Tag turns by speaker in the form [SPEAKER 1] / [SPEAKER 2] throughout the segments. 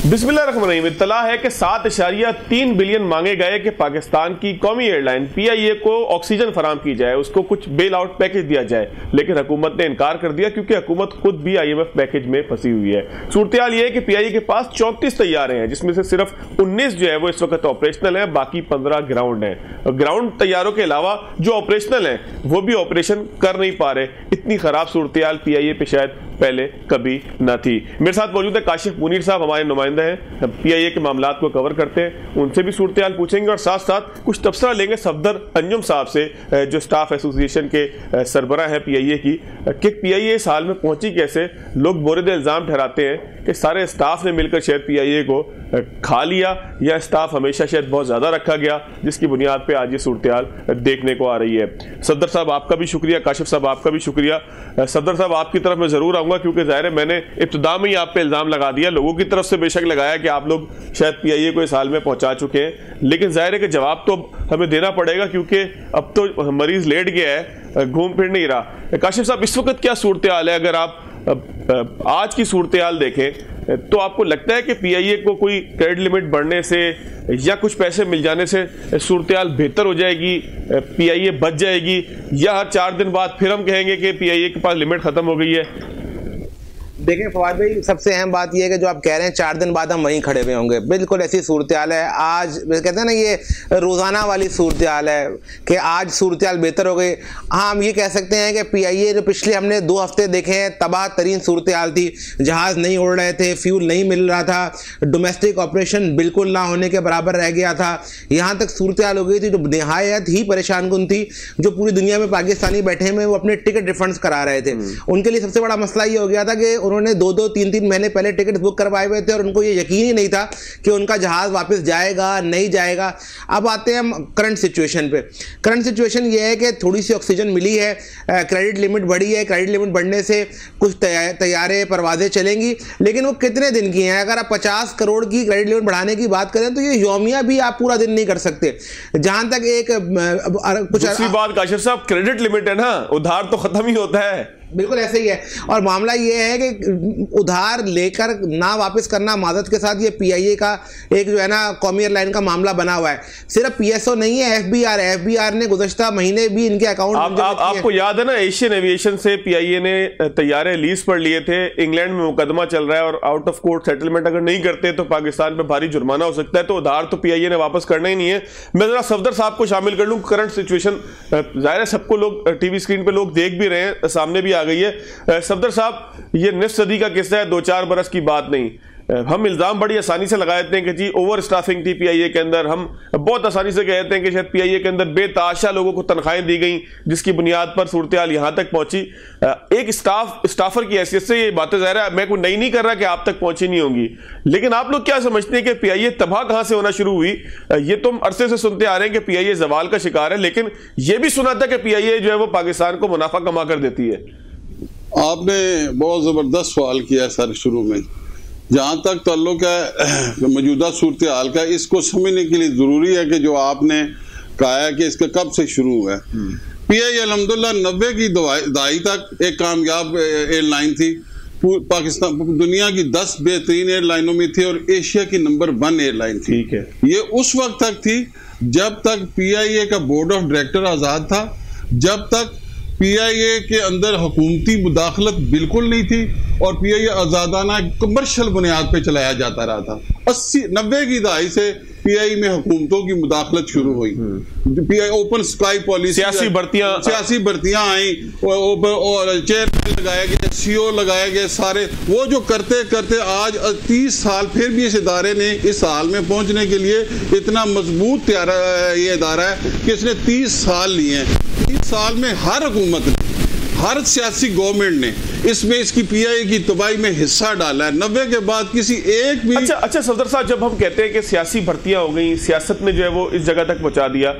[SPEAKER 1] बिस्मिल्लाहिर्रहमानिर्रहीम। इत्तला है कि 7.3 बिलियन मांगे गए कि पाकिस्तान की कौमी एयरलाइन PIA को ऑक्सीजन फराम की जाए, उसको कुछ बेल आउट पैकेज दिया जाए, लेकिन हुकूमत ने इनकार कर दिया क्योंकि हुकूमत खुद भी IMF पैकेज में फंसी हुई है। सूरत-ए-हाल ये है कि PIA के पास 34 तैयारे हैं, जिसमें से सिर्फ 19 जो है वो इस वक्त ऑपरेशनल है, बाकी 15 ग्राउंड है। ग्राउंड तैयारों के अलावा जो ऑपरेशनल है वो भी ऑपरेशन कर नहीं पा रहे। इतनी खराब सूरत-ए-हाल PIA पे शायद पहले कभी न थी। मेरे साथ मौजूद है काशिफ मुनीर साहब, हमारे नुमाइंदा हैं, PIA के मामलात को कवर करते हैं, उनसे भी सूरत-ए-हाल पूछेंगे और साथ साथ कुछ तबसरा लेंगे सफदर अंजुम साहब से, जो स्टाफ एसोसिएशन के सरबराह है PIA की, कि PIA इस हाल में पहुंची कैसे। लोग बोरिद इल्जाम ठहराते हैं कि सारे स्टाफ ने मिलकर शायद PIA को खा लिया, या स्टाफ हमेशा शायद बहुत ज्यादा रखा गया, जिसकी बुनियाद पे आज ये सूरत-ए-हाल देखने को आ रही है। सफदर साहब आपका भी शुक्रिया, काशिफ साहब आपका भी शुक्रिया। सफदर साहब आपकी तरफ मैं जरूर आऊंगा क्योंकि जाहिर है मैंने इब्तिदा में ही आप पे इल्जाम लगा दिया, लोगों की तरफ से बेशक लगाया कि आप लोग शायद PIA को इस हाल में पहुंचा चुके हैं, लेकिन जाहिर है कि जवाब तो हमें देना पड़ेगा क्योंकि अब तो मरीज लेट गया है, घूम फिर नहीं रहा। काशिफ साहब, इस वक्त क्या सूरत-ए-हाल है? अगर आप आज की सूरत-ए-हाल देखें तो आपको लगता है कि PIA को कोई क्रेडिट लिमिट बढ़ने से या कुछ पैसे मिल जाने से सूरत-ए-हाल बेहतर हो जाएगी, PIA बच जाएगी, या हर 4 दिन बाद फिर हम कहेंगे कि PIA के पास लिमिट खत्म हो गई है?
[SPEAKER 2] देखें फवाद भाई, सबसे अहम बात यह है कि जो आप कह रहे हैं 4 दिन बाद हम वहीं खड़े हुए होंगे, बिल्कुल ऐसी सूरत-ए-हाल है। आज कहते हैं ना, ये रोज़ाना वाली सूरत-ए-हाल है कि आज सूरत-ए-हाल बेहतर हो गई। हाँ, हम ये कह सकते हैं कि PIA जो पिछले हमने 2 हफ्ते देखे हैं, तबाह तरीन सूरत-ए-हाल थी। जहाज़ नहीं उड़ रहे थे, फ्यूल नहीं मिल रहा था, डोमेस्टिक ऑपरेशन बिल्कुल ना होने के बराबर रह गया था। यहाँ तक सूरत-ए-हाल हो गई थी जो नहायत ही परेशान कुन थी। जो पूरी दुनिया में पाकिस्तानी बैठे हुए वो अपने टिकट रिफंड्स करा रहे थे, उनके लिए सबसे बड़ा मसला ये हो गया था कि उन्होंने 2-2, 3-3 महीने पहले टिकट बुक करवाए हुए थे और उनको ये यकीन ही नहीं था कि उनका जहाज वापस जाएगा नहीं जाएगा। अब आते हैं हम करंट सिचुएशन पे। करंट सिचुएशन ये है कि थोड़ी सी ऑक्सीजन मिली है, क्रेडिट लिमिट बढ़ी है, क्रेडिट लिमिट बढ़ने से कुछ तैयारे परवाजें चलेंगी, लेकिन वो कितने दिन की हैं? अगर आप 50 करोड़ की क्रेडिट लिमिट बढ़ाने की बात करें तो ये यौमिया भी आप पूरा दिन नहीं कर सकते। जहां तक एक कुछ
[SPEAKER 1] दूसरी बात काशिफ साहब, क्रेडिट लिमिट है ना, उधार तो खत्म ही होता है।
[SPEAKER 2] बिल्कुल ऐसे ही है, और मामला ये है कि उधार लेकर ना वापस करना मादत के साथ ये PIA का एक जो है ना कौमी एयरलाइन का मामला बना हुआ है। सिर्फ PSO नहीं है, FBR है। FBR ने गुज़श्ता महीने भी इनके अकाउंट
[SPEAKER 1] आपको याद है ना, एशियन एविएशन से PIA ने तैयारे लीज पर लिए थे, इंग्लैंड में मुकदमा चल रहा है और आउट ऑफ कोर्ट सेटलमेंट अगर नहीं करते तो पाकिस्तान पे भारी जुर्माना हो सकता है, तो उधार तो PIA ने वापस करना ही नहीं है। मैं जरा सफदर साहब को शामिल कर लूं। करंट सिचुएशन जाहिर है सबको लोग टीवी स्क्रीन पे लोग देख भी रहे हैं, सामने भी आ गई है। सफदर साहब, ये निस्फ सदी का किस्सा है, 2-4 बरस की बात नहीं। हम इल्जाम बड़ी आसानी से लगा देते हैं कि जी ओवर स्टाफिंग थी PIA के अंदर। हम बहुत आसानी से कहते हैं कि शायद PIA के अंदर बेताशा लोगों को तनख्वाहें दी गई, जिसकी बुनियाद पर सूरत-ए-हाल यहां तक पहुंची। एक स्टाफर की हैसियत से ये बातें ज़ाहिर है मैं कोई नहीं कर रहा कि आप तक पहुंची नहीं होंगी, लेकिन आप लोग क्या समझते हैं कि PIA तबाह कहां से होना शुरू हुई? ये तो हम अरसे से सुनते आ रहे हैं कि PIA जवाल का शिकार है, लेकिन यह भी सुना था कि PIA जो है वो पाकिस्तान को मुनाफा कमा कर देती है।
[SPEAKER 3] आपने बहुत ज़बरदस्त सवाल किया सर शुरू में। जहाँ तक ताल्लुक है मौजूदा सूरत-ए-हाल का, इसको समझने के लिए ज़रूरी है कि जो आपने कहा है कि इसका कब से शुरू हुआ है। PIA अल्हम्दुलिल्लाह 90 की दहाई तक एक कामयाब एयरलाइन थी। पाकिस्तान दुनिया की 10 बेहतरीन एयरलाइनों में थी और एशिया की नंबर 1 एयरलाइन थी।
[SPEAKER 1] ठीक है, ये
[SPEAKER 3] उस वक्त तक थी जब तक PIA का बोर्ड ऑफ डायरेक्टर आज़ाद था, जब तक PIA के अंदर हुकूमती मुदाखलत बिल्कुल नहीं थी और PIA आज़ादाना कमर्शियल बुनियाद पे चलाया जाता रहा था। 80-90 की दहाई से PIA में हुकूमतों की मुदाखलत शुरू हुई। PIA ओपन स्काई पॉलिसी, सियासी भर्तियां आई और चेयरमैन लगाया गया, CO लगाया गया, सारे वो जो करते करते आज 30 साल फिर भी इस इदारे ने इस हाल में पहुंचने के लिए इतना मजबूत ये इदारा है कि इसने 30 साल लिए हैं। 30 साल में हर हुकूमत ने, हर सियासी गवर्नमेंट ने इसमें इसकी PIA की तबाही में हिस्सा डाला है। 90 के बाद किसी एक भी
[SPEAKER 1] अच्छा सफदर साहब, जब हम कहते हैं कि सियासी भर्तियां हो गई, सियासत ने जो है वो इस जगह तक पहुंचा दिया,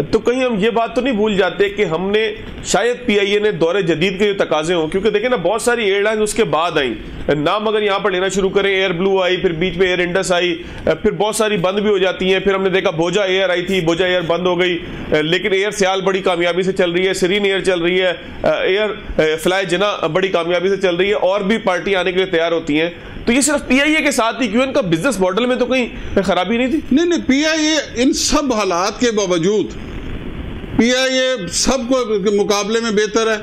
[SPEAKER 1] तो कहीं हम ये बात तो नहीं भूल जाते कि हमने शायद PIA ने दौरे जदीद के जो तकाजे हों, क्योंकि देखिए ना बहुत सारी एयरलाइन उसके बाद आई। नाम अगर यहाँ पर लेना शुरू करें, एयर ब्लू आई, फिर बीच में एयर इंडस आई, फिर बहुत सारी बंद भी हो जाती हैं। फिर हमने देखा भोजा एयर आई थी, भोजा एयर बंद हो गई, लेकिन एयर सियाल बड़ी कामयाबी से चल रही है, सीरीन एयर चल रही है, एयर फ्लाई जिना बड़ी कामयाबी से चल रही है, और भी पार्टी आने के लिए तैयार होती हैं। तो ये सिर्फ पीआईए के साथ ही क्यों, इनका बिजनेस मॉडल में तो कहीं खराबी नहीं थी?
[SPEAKER 3] नहीं, पीआईए इन सब हालात के बावजूद पीआईए सबको मुकाबले में बेहतर है।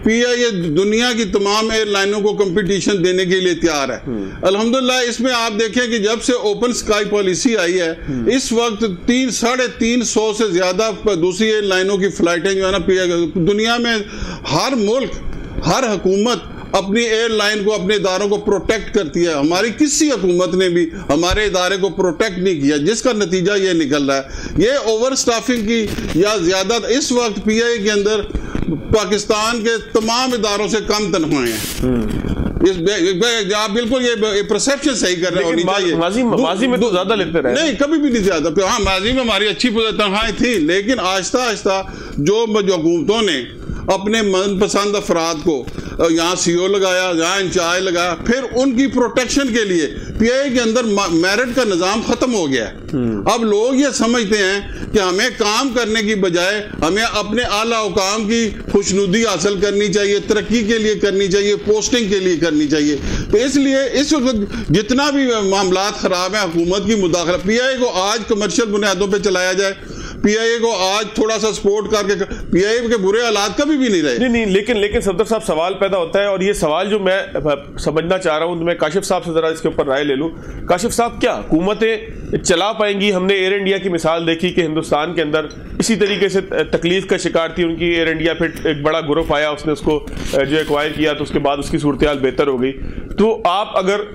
[SPEAKER 3] पीआईए दुनिया की तमाम एयरलाइनों को कंपटीशन देने के लिए तैयार है। अल्हम्दुलिल्लाह इसमें आप देखें कि जब से ओपन स्काई पॉलिसी आई है, इस वक्त 300-350 से ज्यादा दूसरी एयरलाइनों की फ्लाइटें जो है ना, दुनिया में हर मुल्क, हर हुकूमत अपनी एयरलाइन को, अपने इदारों को प्रोटेक्ट करती है। हमारी किसी हुकूमत ने भी हमारे इदारे को प्रोटेक्ट नहीं किया, जिसका नतीजा ये निकल रहा है। ये ओवर स्टाफिंग की या ज्यादा, इस वक्त पीआईए के अंदर पाकिस्तान के तमाम इदारों से कम तनख्वाहें हैं। आप बिल्कुल ये परसेप्शन सही कर रहे हैं।
[SPEAKER 1] माजी में तो ज्यादा लेते रहे।
[SPEAKER 3] नहीं, कभी भी नहीं ज्यादा। हाँ, माजी में हमारी अच्छी तनख्वाहें थी, लेकिन आहिस्ता आहिस्ता जो हुकूमतों ने अपने मनपसंद अफराद को यहाँ सीओ लगाया, यहाँ इंचार्ज लगाया, फिर उनकी प्रोटेक्शन के लिए पीआईए के अंदर मेरिट का निजाम खत्म हो गया है। अब लोग ये समझते हैं कि हमें काम करने की बजाय हमें अपने आला हुकाम की खुशनुदी हासिल करनी चाहिए, तरक्की के लिए करनी चाहिए, पोस्टिंग के लिए करनी चाहिए। तो इसलिए इस वक्त जितना भी मामला खराब है, हुकूमत की मुदाखलत, पीआईए को आज कमर्शियल बुनियादों पर चलाया जाए, पीआईए को आज थोड़ा सा सपोर्ट करके, पीआईए के बुरे हालात कभी भी नहीं रहे।
[SPEAKER 1] नहीं, लेकिन सफदर साहब सवाल पैदा होता है, और ये सवाल जो मैं समझना चाह रहा हूं, तो मैं काशिफ साहब से जरा इसके ऊपर राय ले लूं। काशिफ साहब, क्या हुकूमतें चला पाएंगी? हमने एयर इंडिया की मिसाल देखी कि हिंदुस्तान के अंदर इसी तरीके से तकलीफ का शिकार थी उनकी एयर इंडिया, फिर एक बड़ा ग्रुप आया, उसने उसको जो एक्वायर किया, तो उसके बाद उसकी सूरत हाल बेहतर हो गई। तो आप अगर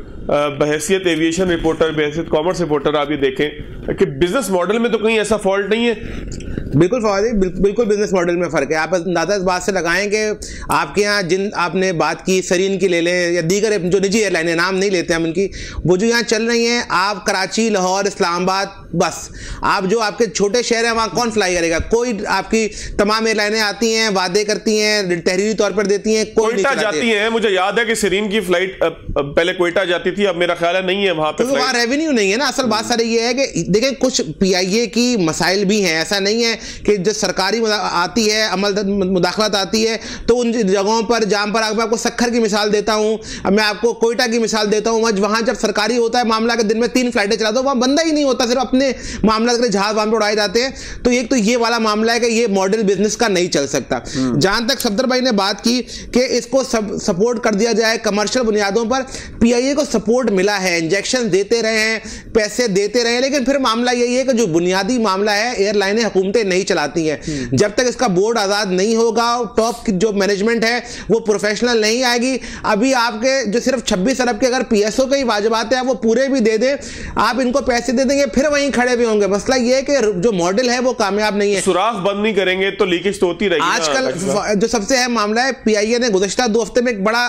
[SPEAKER 1] बहैसियत एविएशन रिपोर्टर, बहैसियत कॉमर्स रिपोर्टर आप ये देखें कि बिजनेस मॉडल में तो कहीं ऐसा फॉल्ट नहीं है?
[SPEAKER 2] बिल्कुल फवाद, बिल्कुल बिजनेस मॉडल में फ़र्क है। आप अंदाजा इस बात से लगाएं कि आपके यहाँ जिन आपने बात की, सरीन की ले लें या दीगर जो निजी एयरलाइनें, नाम नहीं लेते हम इनकी, वो जो यहाँ चल रही हैं, आप कराची, लाहौर, इस्लामाबाद, बस आप जो आपके छोटे शहर हैं वहाँ कौन फ्लाई करेगा? कोई, आपकी तमाम एयरलाइनें आती हैं, वादे करती हैं, तहरीरी तौर पर देती हैं,
[SPEAKER 1] कोयटा जाती हैं। मुझे याद है कि सरीन की फ्लाइट पहले कोयटा जाती थी, अब मेरा ख्याल है नहीं है वहाँ पे।
[SPEAKER 2] तो वहाँ रेवेन्यू नहीं है ना। असल बात सारी ये है कि देखें, कुछ पीआईए की मसाइल भी हैं। ऐसा नहीं है कि जो सरकारी आती है, अमल मुदाखलत आती है, तो उन जगहों पर जहाँ पर मैं आपको सखर की मिसाल देता हूँ, मैं आपको कोयटा की मिसाल देता हूँ, वहाँ जब सरकारी होता है मामला, के दिन में 3 फ्लाइटें चला दो, वहाँ बंदा ही नहीं होता, सिर्फ अपने मामला के जहाज वहाँ पर उड़ाए जाते हैं। तो एक तो ये वाला मामला है कि ये मॉडल बिजनेस का नहीं चल सकता। जहाँ तक सफदर भाई ने बात की कि इसको सपोर्ट कर दिया जाए कमर्शियल बुनियादों पर, पीआईए को सपोर्ट मिला है, इंजेक्शन देते रहे हैं, पैसे देते रहे, लेकिन फिर मामला यही है कि जो बुनियादी मामला है, एयरलाइनें हुकूमतें नहीं चलाती हैं। जब तक इसका बोर्ड आजाद नहीं होगा, टॉप की जो मैनेजमेंट है वो प्रोफेशनल नहीं आएगी। अभी आपके जो सिर्फ 26 अरब के अगर पीएसओ के ही वाजिबात है, वो पूरे भी दे दे, आप इनको पैसे दे देंगे, फिर वहीं खड़े भी होंगे। मसला ये है कि जो मॉडल है वो कामयाब नहीं है।
[SPEAKER 1] सुराख बंद नहीं करेंगे तो लीकेज तो होती रहेगी।
[SPEAKER 2] आजकल जो सबसे अहम मामला है, पीआईए ने गुज़श्ता 2 हफ्ते में एक बड़ा,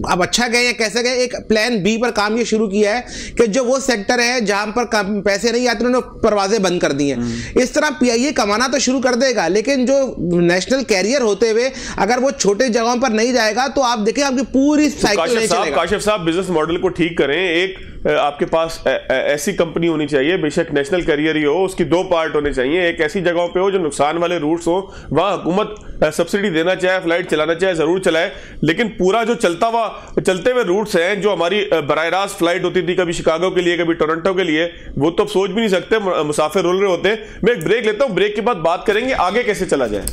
[SPEAKER 2] अब अच्छा गए या कैसे गए, एक प्लान बी पर काम ये शुरू किया है कि जो वो सेक्टर है जहां पर पैसे नहीं आते, उन्होंने परवाजें बंद कर दी हैं। इस तरह पीआईए कमाना तो शुरू कर देगा, लेकिन जो नेशनल कैरियर होते हुए अगर वो छोटे जगहों पर नहीं जाएगा, तो आप देखें आपकी पूरी साइकिल नहीं चलेगा।
[SPEAKER 1] काशिफ साहब, बिजनेस मॉडल को ठीक करें। एक आपके पास ऐसी कंपनी होनी चाहिए, बेशक नेशनल कैरियर ही हो, उसकी 2 पार्ट होने चाहिए। एक ऐसी जगहों पे हो जो नुकसान वाले रूट्स हो, वहां हुकूमत सब्सिडी देना चाहे, फ्लाइट चलाना चाहे, जरूर चलाए, लेकिन पूरा जो चलते हुए रूट्स हैं, जो हमारी बराह रास्त फ्लाइट होती थी कभी शिकागो के लिए, कभी टोरंटो के लिए, वो तो सोच भी नहीं सकते, मुसाफिर रुल रहे होते हैं। मैं एक ब्रेक लेता हूं, ब्रेक के बाद बात करेंगे आगे कैसे चला जाए।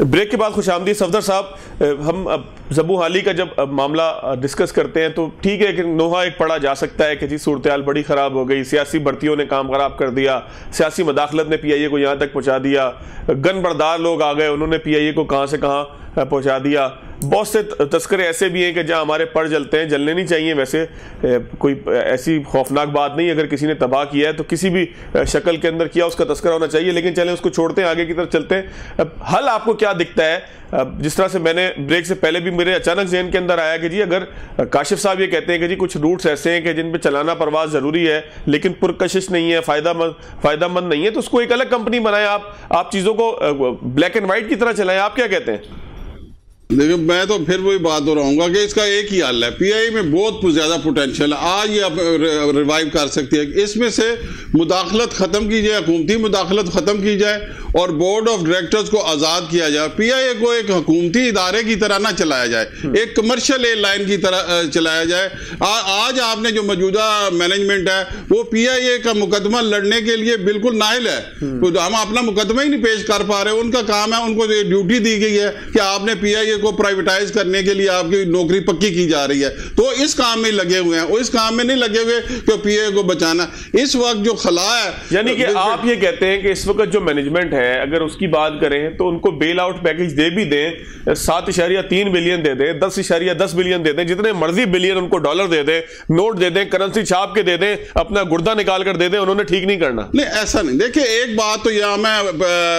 [SPEAKER 1] ब्रेक के बाद खुशामदीद। सफदर साहब, हम अब ज़बू हाली का जब मामला डिस्कस करते हैं तो ठीक है कि नोहा एक पढ़ा जा सकता है कि जी सूरत हाल बड़ी ख़राब हो गई, सियासी भर्तियों ने काम ख़राब कर दिया, सियासी मदाखलत ने पीआईए को यहाँ तक पहुँचा दिया, गन बरदार लोग आ गए, उन्होंने पीआईए को कहाँ से कहाँ पहुँचा दिया। बहुत से तस्करे ऐसे भी हैं कि जहाँ हमारे पर जलते हैं, जलने नहीं चाहिए। वैसे कोई ऐसी खौफनाक बात नहीं, अगर किसी ने तबाह किया है तो किसी भी शक्ल के अंदर किया, उसका तस्करा होना चाहिए। लेकिन चलें उसको छोड़ते हैं, आगे की तरफ चलते हैं। हल आपको क्या दिखता है? जिस तरह से मैंने ब्रेक से पहले भी मेरे अचानक ज़हन के अंदर आया कि जी अगर काशिफ साहब ये कहते हैं कि जी कुछ रूट्स ऐसे हैं कि जिन पे चलाना परवाज ज़रूरी है लेकिन पुरकशिश नहीं है, फ़ायदामंद नहीं है, तो उसको एक अलग कंपनी बनाएं, आप चीज़ों को ब्लैक एंड वाइट की तरह चलाएं। आप क्या कहते हैं?
[SPEAKER 3] देखिए, मैं तो फिर वही बात दोहराऊंगा कि इसका एक ही हल है। पीआईए में बहुत ज़्यादा पोटेंशियल है, आज ये रिवाइव कर सकती है। इसमें से मुदाखलत ख़त्म की जाए, हुकूमती मुदाखलत ख़त्म की जाए, और बोर्ड ऑफ डायरेक्टर्स को आज़ाद किया जाए, पीआईए को एक हुकूमती इदारे की तरह ना चलाया जाए, एक कमर्शियल एयरलाइन की तरह चलाया जाए। आज आपने जो मौजूदा मैनेजमेंट है वो पीआईए का मुकदमा लड़ने के लिए बिल्कुल नाहिल है, तो हम अपना मुकदमा ही नहीं पेश कर पा रहे। उनका काम है, उनको ड्यूटी दी गई है कि आपने पीआईए को प्राइवेटाइज करने के लिए आपकी नौकरी पक्की की जा रही है, तो इस काम में लगे हुए हैं, और इस काम में नहीं लगे हुए कि पीआईए को बचाना। इस वक्त जो खला है,
[SPEAKER 1] यानी कि आप ये कहते हैं कि इस वक्त जो मैनेजमेंट है, अगर उसकी बात करें तो उनको बेल आउट पैकेज दे भी दें, 7.3 बिलियन दे दें, 10.10 बिलियन दे दें, जितने मर्जी बिलियन उनको डॉलर दे दें, नोट दे दें, करेंसी छाप के दे दें, अपना गुर्दा निकाल कर दे दें, उन्होंने ठीक नहीं करना।
[SPEAKER 3] नहीं, ऐसा नहीं। देखिए, एक बात तो यहां मैं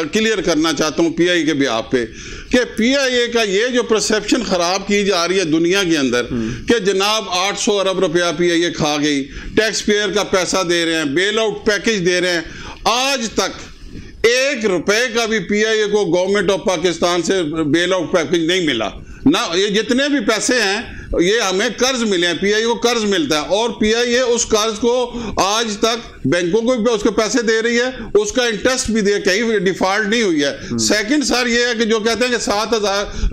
[SPEAKER 3] क्लियर करना चाहता हूं पीआईए के बिहाफ पे कि पीआईए का ये जो परसेप्शन खराब की जा रही है दुनिया के अंदर कि जनाब 800 अरब रुपया पीआईए खा गई, टैक्स पेयर का पैसा दे रहे हैं, बेल आउट पैकेज दे रहे हैं, आज तक 1 रुपए का भी पीआईए को गवर्नमेंट ऑफ पाकिस्तान से बेल आउट पैकेज नहीं मिला ना। ये जितने भी पैसे हैं ये हमें कर्ज मिले हैं, पीआईए को कर्ज मिलता है, और पीआईए उस कर्ज को आज तक बैंकों को भी उसके पैसे दे रही है, उसका इंटरेस्ट भी दे, कहीं डिफॉल्ट नहीं हुई है। सेकंड सर ये है कि जो कहते हैं कि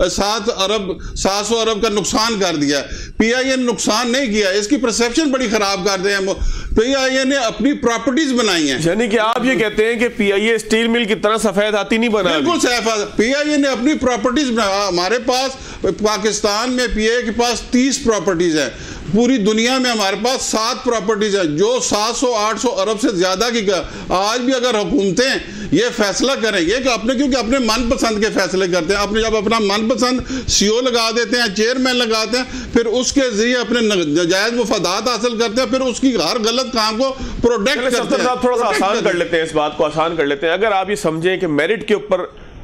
[SPEAKER 3] 700 अरब का नुकसान कर दिया, पीआईए ने नुकसान नहीं किया, इसकी परसेप्शन बड़ी खराब कर दे हैं। पीआईए ने अपनी प्रॉपर्टीज बनाई हैं।
[SPEAKER 1] यानी कि आप ये कहते हैं कि पीआईए स्टील मिल की तरह सफेद हाथी नहीं बना।
[SPEAKER 3] बिल्कुल सफेद, पीआईए ने अपनी प्रॉपर्टीज बनाया। हमारे पास पाकिस्तान में पीआईए के पास 30 प्रॉपर्टीज है, पूरी दुनिया में हमारे पास 7 प्रॉपर्टीज है जो 700-800 अरब से ज्यादा की। आज भी अगर हुकूमतें ये फैसला करें, ये कि अपने, क्योंकि अपने मनपसंद के फैसले करते हैं, अपने जब अपना मनपसंद सीओ लगा देते हैं, चेयरमैन लगाते हैं, फिर उसके जरिए अपने जायज मुफादात हासिल करते हैं, फिर उसकी हर गलत काम को प्रोटेक्ट करते हैं।
[SPEAKER 1] थोड़ा सा आसान कर लेते हैं, इस बात को आसान कर लेते हैं। अगर आप ये समझें कि मेरिट के ऊपर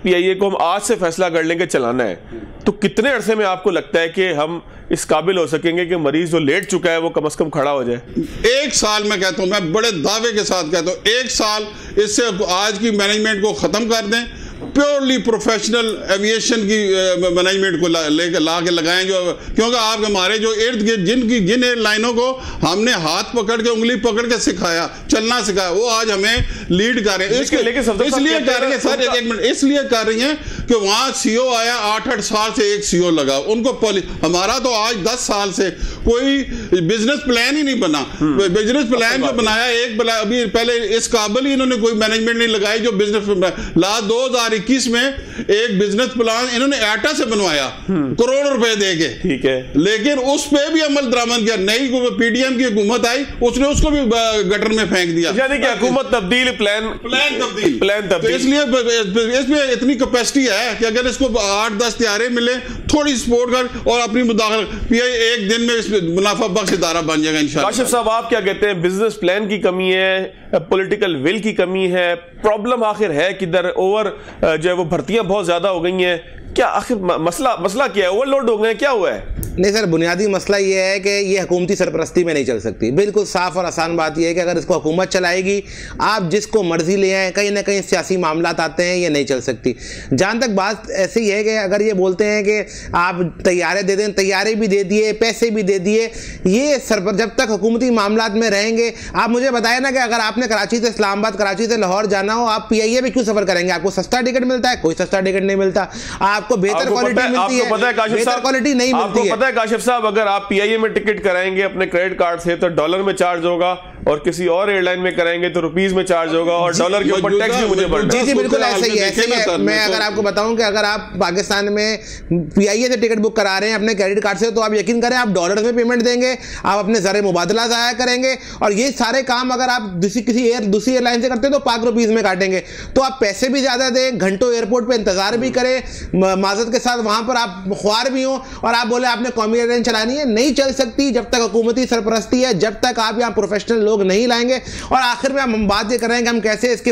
[SPEAKER 1] पीआईए को हम आज से फैसला कर लेंगे चलाना है, तो कितने अरसे में आपको लगता है कि हम इस काबिल हो सकेंगे कि मरीज जो लेट चुका है वो कम से कम खड़ा हो जाए?
[SPEAKER 3] 1 साल में कहता हूं, मैं बड़े दावे के साथ कहता हूं, 1 साल इससे आज की मैनेजमेंट को खत्म कर दें, प्योरली प्रोफेशनल एविएशन की मैनेजमेंट को ला के लगाएं, जो क्योंकि आप हमारे जो इर्द गिर्द जिन एयरलाइनों को हमने हाथ पकड़ के, उंगली पकड़ के सिखाया, चलना सिखाया, वो आज हमें लीड कर रहे हैं। इसलिए कर रही है सर, एक मिनट, इसलिए कर रही हैं कि वहां सीओ आया, 8-8 साल से एक सीओ लगा, उनको हमारा तो आज 10 साल से कोई बिजनेस प्लान ही नहीं बना। बिजनेस प्लान जो बनाया, एक अभी पहले इस काबिल ही इन्होंने कोई मैनेजमेंट नहीं लगाई जो बिजनेस लास्ट 2021 में एक बिजनेस प्लान इन्होंने एटा से बनवाया करोड़ रुपए देके, ठीक है, लेकिन उस पे भी अमल दरामद किया। नई पीडीएम की हुकूमत आई, उसने उसको भी गटर में फेंक दिया।
[SPEAKER 1] यानी कि हुकूमत तब्दील, प्लान तब्दील।
[SPEAKER 3] तो इसलिए इसमें इतनी कैपेसिटी है कि अगर इसको 8-10 तैयारे मिले, थोड़ी सपोर्ट कर और अपनी मुदाखलत, पीआईए एक दिन में इसमें मुनाफा बख्श इदारा बन जाएगा इंशाअल्लाह।
[SPEAKER 1] काशिफ साहब, आप क्या कहते हैं? बिजनेस प्लान की कमी है, पॉलिटिकल विल की कमी है, प्रॉब्लम आखिर है किधर? ओवर जो है वो भर्तियां बहुत ज्यादा हो गई हैं, क्या आखिर मसला क्या है? ओवरलोड हो गए, क्या हुआ है?
[SPEAKER 2] नहीं सर, बुनियादी मसला ये है कि ये हुकूमती सरपरस्ती में नहीं चल सकती। बिल्कुल साफ और आसान बात ये है कि अगर इसको हुकूमत चलाएगी, आप जिसको मर्जी ले आए, कहीं ना कहीं सियासी मामलात आते हैं, ये नहीं चल सकती। जहाँ तक बात ऐसी ही है कि अगर ये बोलते हैं कि आप तैयारे दे दें, तैयारे भी दे दिए, पैसे भी दे दिए, ये जब तक हुकूमती मामलात में रहेंगे। आप मुझे बताए ना कि अगर आपने कराची से इस्लामाबाद, कराची से लाहौर जाना हो, आप पीआईए में क्यों सफर करेंगे? आपको सस्ता टिकट मिलता है? कोई सस्ता टिकट नहीं मिलता। आपको बेहतर क्वालिटी मिलती है, बेहतर क्वालिटी नहीं मिलती है।
[SPEAKER 1] काशिफ साहब, अगर आप पीआईए में टिकट कराएंगे अपने क्रेडिट कार्ड से तो डॉलर में चार्ज होगा, और किसी और एयरलाइन में कराएंगे तो रुपीस में चार्ज होगा, और डॉलर के ऊपर टैक्स भी मुझे बढ़ना।
[SPEAKER 2] जी बिल्कुल ऐसे ही है। मैं अगर आपको बताऊं कि अगर आप पाकिस्तान में पीआईए से टिकट बुक करा रहे हैं अपने क्रेडिट कार्ड से, तो आप यकीन करें आप डॉलर में पेमेंट देंगे, आप अपने ज़र मुबादला ज़ाया करेंगे, और ये सारे काम अगर आप दूसरी एयरलाइन से करते हैं तो पाक रुपीस में काटेंगे। तो आप पैसे भी ज़्यादा दें, घंटों एयरपोर्ट पर इंतजार भी करें, माजरत के साथ वहां पर आप ख्वार भी हो, और आप बोले आपने कौमी एयरलाइन चलानी है। नहीं चल सकती जब तक हुकूमती सरपरस्ती है, जब तक आप यहाँ प्रोफेशनल लोग नहीं लाएंगे। और आखिर में हम बात ये कर रहे हैं कि हम कैसे इसके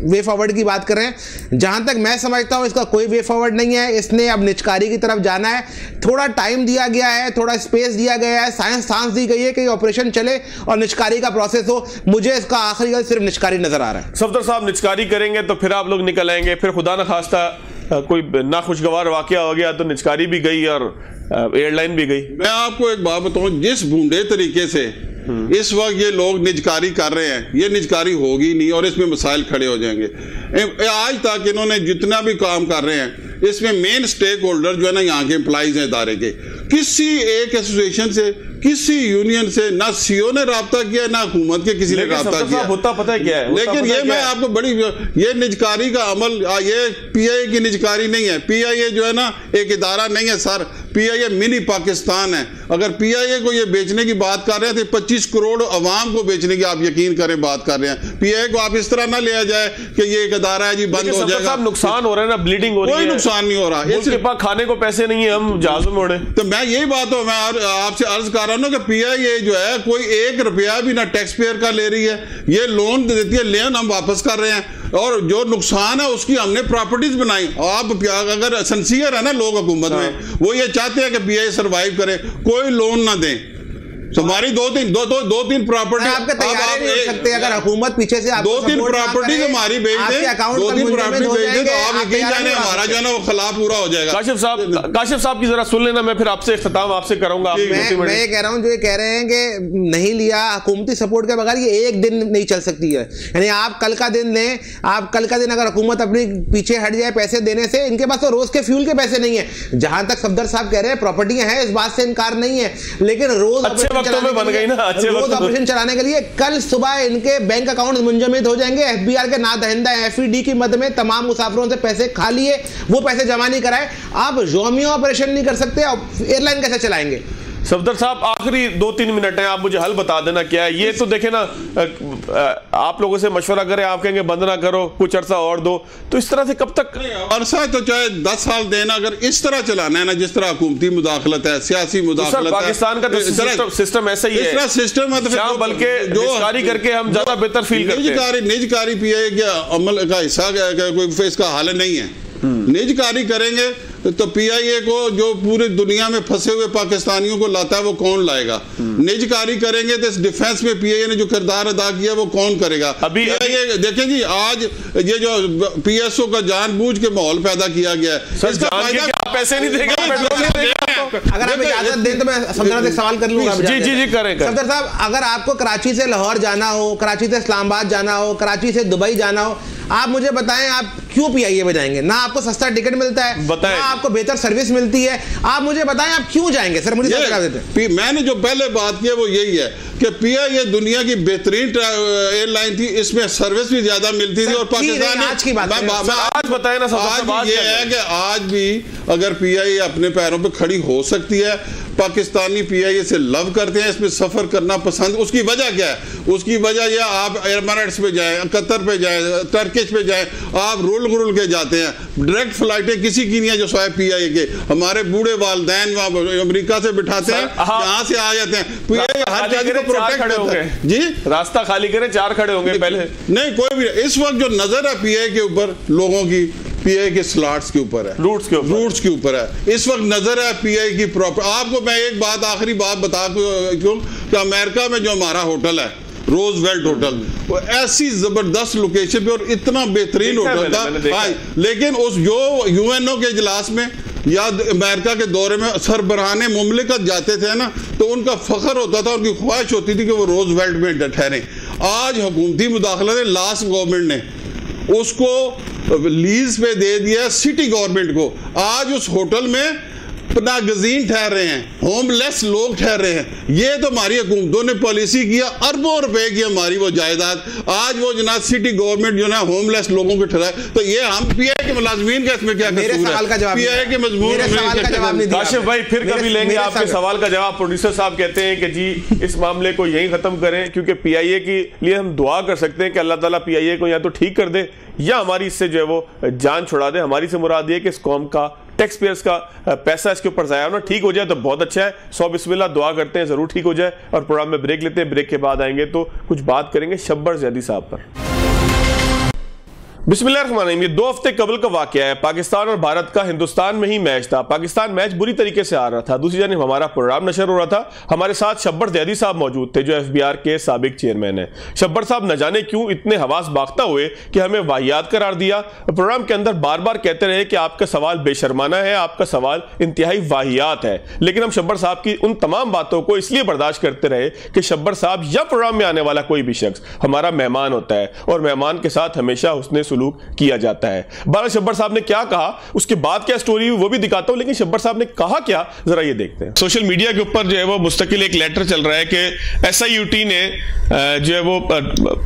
[SPEAKER 2] वे फॉरवर्ड की बात कर रहे हैं। जहां तक मैं समझता हूं इसका कोई वे फॉरवर्ड नहीं है। इसने अब निचकारी की तरफ जाना है, थोड़ा टाइम दिया गया है, थोड़ा स्पेस दिया गया है, सांस दी गई है कि ऑपरेशन चले और निचकारी का प्रोसेस हो। मुझे इसका आखिरी गल सिर्फ निचकारी नजर आ रहा है।
[SPEAKER 1] सफदर साहब, निचकारी करेंगे तो फिर आप लोग निकल आएंगे, फिर खुदा न खास्ता कोई नाखुशगवार वाकया हो गया तो निचकारी भी गई और एयरलाइन भी गई।
[SPEAKER 3] मैं आपको एक बात बताऊं, जिस भूंडे तरीके से इस वक्त ये लोग निजकारी कर रहे हैं, ये निजकारी होगी नहीं और इसमें मसाइल खड़े हो जाएंगे। आज तक इन्होंने जितना भी काम कर रहे हैं, इसमें मेन स्टेक होल्डर जो है ना यहाँ के एम्प्लॉइज हैं इदारे के, किसी एक एसोसिएशन से, किसी यूनियन से ना सीओ ने राब्ता किया, ना हुकूमत के किसी ने राब्ता किया।
[SPEAKER 1] होता पता है क्या है,
[SPEAKER 3] लेकिन ये मैं आपको बड़ी, ये निजकारी का अमल, ये पीआईए की निजकारी नहीं है। पीआईए जो है ना एक इदारा नहीं है सर, पीआईए मिनी पाकिस्तान है। अगर पीआईए को ये बेचने की बात कर रहे हैं तो 25 करोड़ अवाम को बेचने की आप यकीन करें बात कर रहे हैं। पीआईए को आप इस तरह ना लिया जाए कि ये एक इदारा है जी बंद हो जाएगा।
[SPEAKER 1] नुकसान हो रहा है ना, ब्लीडिंग हो रही है।
[SPEAKER 3] कोई नुकसान नहीं हो रहा,
[SPEAKER 1] इसके पास खाने को पैसे नहीं है, हम जहाजों में उड़े।
[SPEAKER 3] तो मैं यही बात हो, मैं आपसे अर्ज कर रहा हूं ना कि पीआईए जो है कोई 1 रुपया भी ना टैक्स पेयर का ले रही है, ये लोन देती है, लोन हम वापस कर रहे हैं और जो नुकसान है उसकी हमने प्रॉपर्टीज बनाई। आप अगर सिंसियर है ना लोग हुकूमत में, वो ये चाहते हैं कि पीआईए सरवाइव करे, कोई लोन ना दें। हमारी दो तीन प्रॉपर्टी
[SPEAKER 2] आपके तैयार नहीं हो सकते अगर हुकूमत पीछे से
[SPEAKER 3] 2-3 प्रॉपर्टी हमारी बेच दे, 2-3 प्रॉपर्टी बेच दे तो आप यकीन जाने हमारा जो है ना वो खिलाफ पूरा हो जाएगा।
[SPEAKER 1] काशिफ साहब की जरा सुन लेना, मैं फिर आपसे इख्तिताम आपसे करूंगा।
[SPEAKER 2] मैं ये कह रहा हूं, जो ये कह रहे हैं कि नहीं लिया हुकूमती सपोर्ट के बगैर, ये एक दिन नहीं चल सकती है। यानी आप कल का दिन लें, आप कल का दिन अगर हुकूमत अपनी पीछे हट जाए पैसे देने से, इनके पास तो रोज के फ्यूल के पैसे नहीं है। जहां तक सफदर साहब कह रहे हैं प्रॉपर्टियां हैं, इस बात से इनकार नहीं है, लेकिन रोज
[SPEAKER 1] में बन गई ना, अच्छे
[SPEAKER 2] रोज ऑपरेशन चलाने के लिए कल सुबह इनके बैंक अकाउंट मुंजमद हो जाएंगे। एफबीआर के नादहिंदा एफईडी की मद में तमाम मुसाफिरों से पैसे खा लिए, वो पैसे जमा नहीं कराए। आप योमिया ऑपरेशन नहीं कर सकते, एयरलाइन कैसे चलाएंगे?
[SPEAKER 1] सफदर साहब आखिरी 2-3 मिनट हैं, आप मुझे हल बता देना क्या है ये। तो देखे ना, आप लोगों से मशवरा करें, आप कहेंगे बंद ना करो, कुछ अरसा और दो, तो इस तरह से कब तक?
[SPEAKER 3] अरसा तो चाहे 10 साल देना, अगर इस तरह चलाना है ना जिस तरह हुकूमती मुदाखलत है, सियासी मुदाखलत है,
[SPEAKER 1] पाकिस्तान का तो सिस्टम ऐसा ही है,
[SPEAKER 3] सिस्टम है, तो
[SPEAKER 1] बल्कि निजकारी करके हम ज्यादा बेहतर फील करते हैं।
[SPEAKER 3] निजकारी पीआईए के अमल का हिस्सा कोई इसका हल नहीं है। निजकारी करेंगे तो पीआईए को जो पूरी दुनिया में फंसे हुए पाकिस्तानियों को लाता है वो कौन लाएगा? निजकारी करेंगे तो इस डिफेंस में पीआईए ने जो किरदार अदा किया वो कौन करेगा?
[SPEAKER 1] अभी
[SPEAKER 3] देखें जी, आज ये जो पीएसओ का जानबूझ के माहौल पैदा किया गया है, इसका फायदा
[SPEAKER 1] पैसे नहीं देंगे,
[SPEAKER 2] अगर आप इजाजत दें तो मैं सफदर एक सवाल कर लूंगा।
[SPEAKER 1] जी करें
[SPEAKER 2] सफदर साहब, अगर आपको कराची से लाहौर जाना हो, कराची से इस्लामाबाद जाना हो, कराची से दुबई जाना हो, आप मुझे बताएं आप क्यों पीआईए में जाएंगे? ना आपको सस्ता टिकट मिलता है, ना आपको बेहतर सर्विस मिलती है, आप मुझे बताएं आप क्यों जाएंगे? सर मुझे समझा देते।
[SPEAKER 3] मैंने जो पहले बात की वो यही है कि पीआईए दुनिया की बेहतरीन एयरलाइन थी, इसमें सर्विस भी ज्यादा मिलती थी और पाकिस्तान
[SPEAKER 2] आज की बात
[SPEAKER 1] आज बताए ना,
[SPEAKER 3] आज ये है कि आज भी अगर पीआईए अपने पैरों पर खड़ी हो सकती है, पाकिस्तानी पीआईए से लव करते हैं, इसमें सफर करना पसंद। उसकी वजह क्या है? उसकी वजह यह आप एमिरेट्स पे जाएं, कतर पे जाएं, टर्किश पे जाएं, आप रुल के जाते हैं। डायरेक्ट फ्लाइटें किसी की नहीं है जो स्वायब पीआईए के। हमारे बूढ़े वालदैन अमेरिका से बिठाते हैं, यहाँ से आ जाते हैं। पीआईए हर जगह को प्रोटेक्ट करता है जी।
[SPEAKER 1] रास्ता खाली करें, 4 खड़े होंगे पहले
[SPEAKER 3] नहीं, कोई भी। इस वक्त जो नजर है पीआईए के ऊपर लोगों की, पीआईए के स्लॉट्स के ऊपर है, रूट्स के ऊपर है। इस वक्त नजर है पीआईए की प्रॉपर। आपको मैं एक बात, आखिरी बात बता क्यों कि अमेरिका में जो हमारा होटल है रोजवेल्ट होटल, वो ऐसी जबरदस्त लोकेशन पे और इतना बेहतरीन होटल था, लेकिन उस जो यूएनओ के इजलास में या अमेरिका के दौरे में सरबराहाने मुमलिकत जाते थे ना, तो उनका फख्र होता था, उनकी ख्वाहिश होती थी कि वो रोजवेल्ट में ठहरे। आज हुकूमती मुदाखलत है, लास्ट गवर्नमेंट ने उसको लीज पे दे दिया सिटी गवर्नमेंट को। आज उस होटल में नागजीन ठहर रहे हैं, होमलेस लोग ठहर रहे हैं। ये तो हमारी हुकूमतों ने पॉलिसी किया, अरबों रुपए की हमारी वो जायदाद, आज वो जनाब सिटी गवर्नमेंट जो ना होमलेस लोगों को ठहराए। तो ये हम पीआईए के मुलाजमीन का इसमें क्या कसूर है? पीआईए के मजबूर
[SPEAKER 1] काशिफ भाई फिर कभी लेंगे आपके सवाल का जवाब। प्रोड्यूसर साहब कहते हैं कि जी इस मामले को यहीं खत्म करें, क्योंकि पीआईए के लिए हम दुआ कर सकते हैं कि अल्लाह ताला पीआईए को या तो ठीक कर दे या हमारी इससे जो है वो जान छुड़ा दे। हमारी से मुराद ये कि इस कौम का टैक्स पेयर्स का पैसा इसके ऊपर जाया होना, ठीक हो जाए तो बहुत अच्छा है। 100 बिस्मिल्लाह, दुआ करते हैं जरूर ठीक हो जाए। और प्रोग्राम में ब्रेक लेते हैं, ब्रेक के बाद आएंगे तो कुछ बात करेंगे शब्बर ज़ैदी साहब पर। बिस्मिल्लाहिर्रहमानिर्रहीम। ये 2 हफ्ते कबल का वाकया है। पाकिस्तान और भारत का हिंदुस्तान में ही मैच था। पाकिस्तान मैच बुरी तरीके से आ रहा था, दूसरी जानिब हमारा प्रोग्राम नशर हो रहा था। हमारे साथ शब्बर ज़ैदी साहब मौजूद थे जो FBR के साबिक चेयरमैन है। शब्बर साहब न जाने क्यों इतने हवास बाख्ता हुए कि हमें वाहियात करार दिया। प्रोग्राम के अंदर बार बार कहते रहे कि आपका सवाल बेशर्माना है, आपका सवाल इंतहाई वाहियात है। लेकिन हम शब्बर साहब की उन तमाम बातों को इसलिए बर्दाश्त करते रहे कि शब्बर साहब या प्रोग्राम में आने वाला कोई भी शख्स हमारा मेहमान होता है और मेहमान के साथ हमेशा हुस्ने सलूक किया जाता है। बारह शब्बर साहब ने क्या कहा, उसके बाद क्या स्टोरी हुई वो भी दिखाता हूं, लेकिन शब्बर साहब ने कहा क्या जरा ये देखते हैं। सोशल मीडिया के ऊपर जो है वो मुस्तकिल एक लेटर चल रहा है कि SIUT ने जो है वो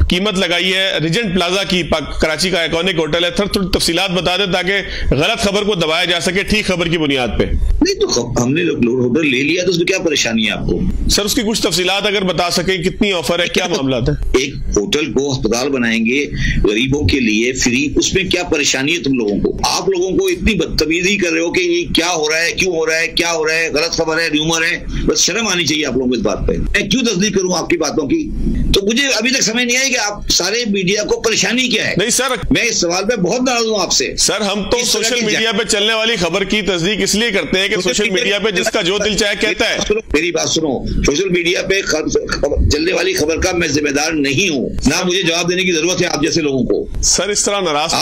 [SPEAKER 1] कीमत लगाई है रिजेंट प्लाजा की, कराची का आइकॉनिक होटल है। थोड़ी तफसीलात बता दें ताकि गलत खबर को दबाया जा सके ठीक खबर की बुनियाद पे।
[SPEAKER 4] नहीं तो हमने होटल ले लिया तो उसमें क्या परेशानी है आपको?
[SPEAKER 1] सर उसकी कुछ तफसीलात अगर बता सके, कितनी ऑफर है, क्या मामला है?
[SPEAKER 4] एक होटल को अस्पताल बनाएंगे गरीबों के लिए फ्री, उसमें क्या परेशानी है तुम लोगों को? आप लोगों को इतनी बदतमीजी कर रहे हो कि ये क्या हो रहा है, क्यों हो रहा है, क्या हो रहा है, गलत खबर है, र्यूमर है। बस शर्म आनी चाहिए आप लोगों को इस बात पे। मैं क्यों तस्दीक करूं आपकी बातों की? तो मुझे अभी तक समझ नहीं आई कि आप सारे मीडिया को परेशानी क्या है।
[SPEAKER 1] नहीं सर,
[SPEAKER 4] मैं इस सवाल पे बहुत नाराज हूं आपसे।
[SPEAKER 1] सर हम तो सोशल मीडिया पे चलने वाली खबर की तस्दीक इसलिए करते हैं कि सोशल मीडिया पे जिसका जो दिल चाहे कहता है।
[SPEAKER 4] मेरी बात सुनो, सोशल मीडिया पे चलने वाली खबर का मैं जिम्मेदार नहीं हूँ, ना मुझे जवाब देने की जरूरत है आप जैसे लोगों को।
[SPEAKER 1] सर इस तरह नाराज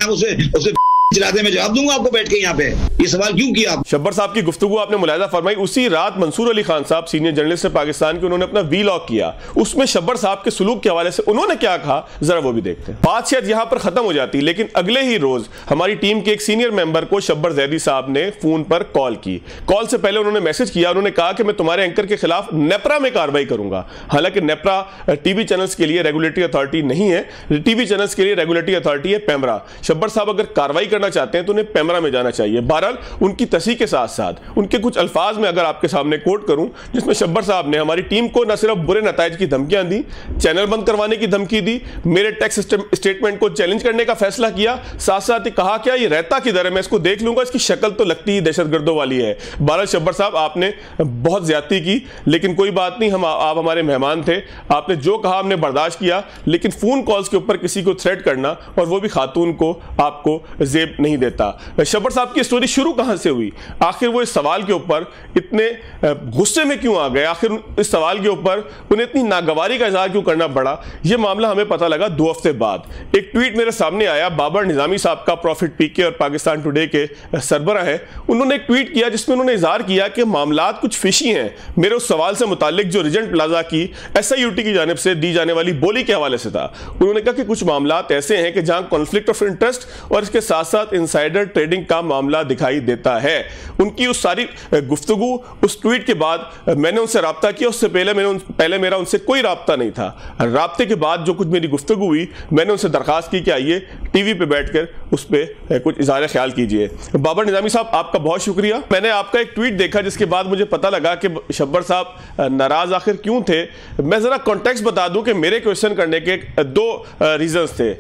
[SPEAKER 4] उसे चिल्लाते मैं जवाब दूंगा आपको बैठ के यहाँ पे। ये सवाल क्यों किया आप?
[SPEAKER 1] शब्बर साहब की गुफ्तगू आपने मुलाहिजा फरमाई। उसी रात मंसूर अली खान साहब सीनियर जर्नलिस्ट है पाकिस्तान के, उन्होंने अपना वीलॉग किया। उसमें शब्बर साहब के सुलूक के हवाले से उन्होंने क्या कहा जरा वो भी देखते हैं। बात शायद यहाँ पर खत्म हो जाती, लेकिन अगले ही रोज हमारी टीम के एक सीनियर मेंबर को शब्बर ज़ैदी साहब ने फोन पर कॉल की। कॉल से पहले उन्होंने मैसेज किया, उन्होंने कहा कि मैं तुम्हारे एंकर के खिलाफ नेपरा में कार्रवाई करूंगा। हालांकि नेपरा टीवी चैनल्स के लिए रेगुलेटरी अथॉरिटी नहीं है, टीवी चैनल्स के लिए रेगुलेटरी अथॉरिटी है पेमरा। शब्बर साहब अगर कार्रवाई करना चाहते हैं तो उन्हें पेमरा में जाना चाहिए। बहरहाल उनकी तस्दीक के साथ साथ उनके कुछ अल्फाज में अगर आपके सामने कोट करूं, जिसमें शब्बर साहब ने हमारी टीम को न सिर्फ बुरे नताइज की धमकियां दी, चैनल बंद करवाने की धमकी दी, मेरे टैक्स स्टेटमेंट को चैलेंज करने का फैसला किया, साथ साथ ही कहा क्या ये रहता किधर है, मैं इसको देख लूंगा, इसकी शक्ल तो लगती ही दहशतगर्दों वाली है। बहरहाल शब्बर साहब आपने बहुत ज्यादती की, लेकिन कोई बात नहीं, आप हमारे मेहमान थे, आपने जो कहा हमने बर्दाश्त किया। लेकिन फोन कॉल्स के ऊपर किसी को थ्रेट करना, और वो भी खातून को, आपको जेब नहीं देता। शब्बर साहब की स्टोरी शुरू कहां से हुई, आखिर वो इस सवाल के ऊपर इतने गुस्से में क्यों आ गए, आखिर इस सवाल के ऊपर उन्हें इतनी नागवारी का इजहार क्यों करना पड़ा, ये मामला हमें पता लगा 2 हफ्ते बाद। एक ट्वीट मेरे सामने आया, बाबर निजामी साहब का, प्रॉफिट पीके और पाकिस्तान टुडे के सरबरा है, उन्होंने एक ट्वीट किया जिसमें उन्होंने इजहार किया कि मामलात कुछ फिशी हैं मेरे उस सवाल से मुतालिक जो रिजेंट प्लाजा की SIUT की जानिब से दी जाने वाली बोली के हवाले से था। उन्होंने कहा कि कुछ मामलात ऐसे हैं कि जहां कॉन्फ्लिक्ट ऑफ इंटरेस्ट और इसके साथ साथ इनसाइडर ट्रेडिंग का मामला दिखाई देता है। उनकी उस सारी गुफ्तगू, उस ट्वीट के बाद मैंने उनसे राब्ता किया, उससे पहले मेरा उनसे कोई राब्ता नहीं था। राब्ते के बाद जो कुछ मेरी गुफ्तगू हुई, मैंने उनसे दरखास्त की कि आइए टीवी पे बैठकर उस पर कुछ इज़हार ख्याल कीजिए। बाबर निजामी साहब आपका बहुत शुक्रिया। मैंने आपका एक ट्वीट देखा जिसके बाद मुझे पता लगा कि शब्बर साहब नाराज आखिर क्यों थे। मैं जरा कॉन्टेक्स्ट बता दूं कि मेरे क्वेश्चन करने के 2 रीजंस थे।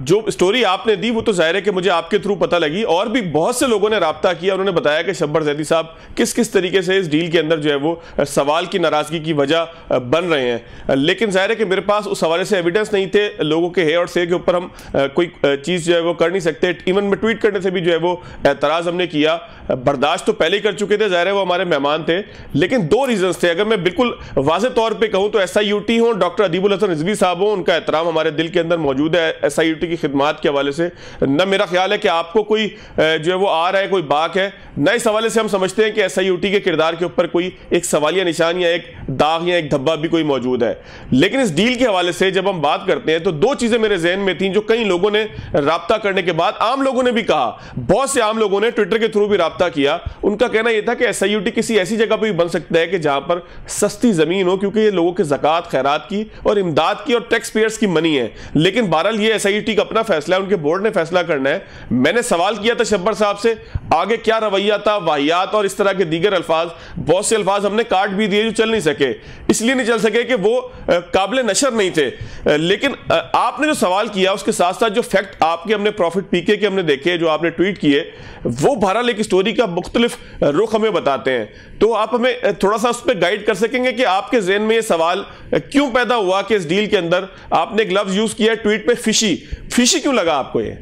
[SPEAKER 1] जो स्टोरी आपने दी वो तो जाहिर है कि मुझे आपके थ्रू पता लगी, और भी बहुत से लोगों ने राब्ता किया, उन्होंने बताया कि शब्बर ज़ैदी साहब किस किस तरीके से इस डील के अंदर जो है वो सवाल की नाराजगी की वजह बन रहे हैं। लेकिन जाहिर है कि मेरे पास उस हवाले से एविडेंस नहीं थे, लोगों के हे और से के ऊपर हम कोई चीज़ जो है वो कर नहीं सकते। इवन में ट्वीट करने से भी जो है वो एतराज़ हमने किया, बर्दाश्त तो पहले ही कर चुके थे, जाहिर है वो हमारे मेहमान थे। लेकिन 2 रीजंस थे, अगर मैं बिल्कुल वाज़ेह तौर पर कहूँ तो SIUT हो, डॉक्टर अदीबुल हसन रिजवी साहब हो, उनका एहतराम हमारे दिल के अंदर मौजूद है SIUT की खिदमात के हवाले से। न मेरा ख्याल है कि आपको कोई जो है वो आ रहा है, कोई बाक है, न इस हवाले से हम समझते हैं कि SIUT के किरदार के ऊपर कोई एक सवालिया निशान या एक दाग या एक धब्बा भी कोई मौजूद है। लेकिन इस डील के हवाले से जब हम बात करते हैं तो 2 चीजें मेरे जहन में थी, जो कई लोगों ने राब्ता करने के बाद, आम लोगों ने भी कहा, बहुत से आम लोगों ने ट्विटर के थ्रू भी राब्ता किया। उनका कहना यह था कि SIUT किसी ऐसी जगह पर भी बन सकता है कि जहां पर सस्ती जमीन हो, क्योंकि ये लोगों के ज़कात, खैरात की और इमदाद की और टैक्स पेयर्स की मनी है। लेकिन बहरहाल ये SIUT का अपना फैसला है, उनके बोर्ड ने फैसला करना है। मैंने सवाल किया था शब्बर साहब से, आगे क्या रवैया था, वाहियात और इस तरह के दीगर अल्फाज, बहुत से अल्फाज हमने काट भी दिए जो चल नहीं सके, इसलिए नहीं चल सके कि वो काबिल नशर नहीं थे। लेकिन आपने जो सवाल किया उसके साथ साथ जो फैक्ट आपके हमने प्रॉफिट पीके के हमने देखे, जो आपने ट्वीट किए, वो बहरहाल एक स्टोरी का मुख्तलिफ रुख हमें बताते हैं। तो आप हमें थोड़ा सा उस पर गाइड कर सकेंगे कि आपके ज़हन में ये सवाल क्यों पैदा हुआ कि इस डील के अंदर आपने एक लफ्ज यूज किया ट्वीट पे, फिशी क्यों लगा आपको ये?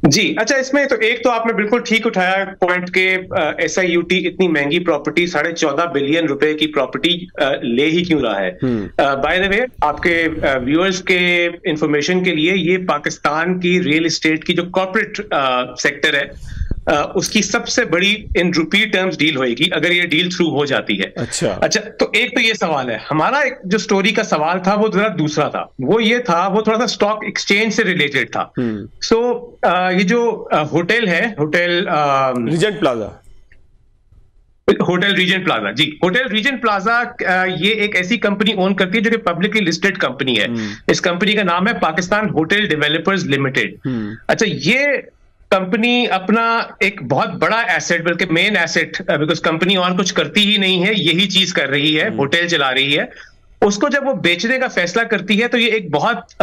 [SPEAKER 5] जी अच्छा, इसमें तो एक तो आपने बिल्कुल ठीक उठाया पॉइंट के SIUT इतनी महंगी प्रॉपर्टी, 14.5 बिलियन रुपए की प्रॉपर्टी ले ही क्यों रहा है। बाय द वे, आपके व्यूअर्स के इंफॉर्मेशन के लिए, ये पाकिस्तान की रियल एस्टेट की जो कॉर्पोरेट सेक्टर है उसकी सबसे बड़ी इन रुपी टर्म्स डील होएगी अगर ये डील थ्रू हो जाती है। अच्छा, तो एक तो ये सवाल है। हमारा एक जो स्टोरी का सवाल था वो जरा दूसरा था, वो ये था, वो थोड़ा सा स्टॉक एक्सचेंज से रिलेटेड था। सो ये जो होटल है, hotel
[SPEAKER 1] Regent Plaza,
[SPEAKER 5] hotel Regent Plaza, जी, होटल रीजेंट प्लाजा ये एक ऐसी कंपनी ओन करती है जो कि पब्लिकली लिस्टेड कंपनी है। इस कंपनी का नाम है पाकिस्तान होटल डेवलपर्स लिमिटेड। अच्छा, ये कंपनी अपना एक बहुत बड़ा एसेट, बल्कि मेन एसेट, बिकॉज कंपनी और कुछ करती ही नहीं है, यही चीज कर रही है, होटल चला रही है, उसको जब वो बेचने का फैसला करती है तो ये एक बहुत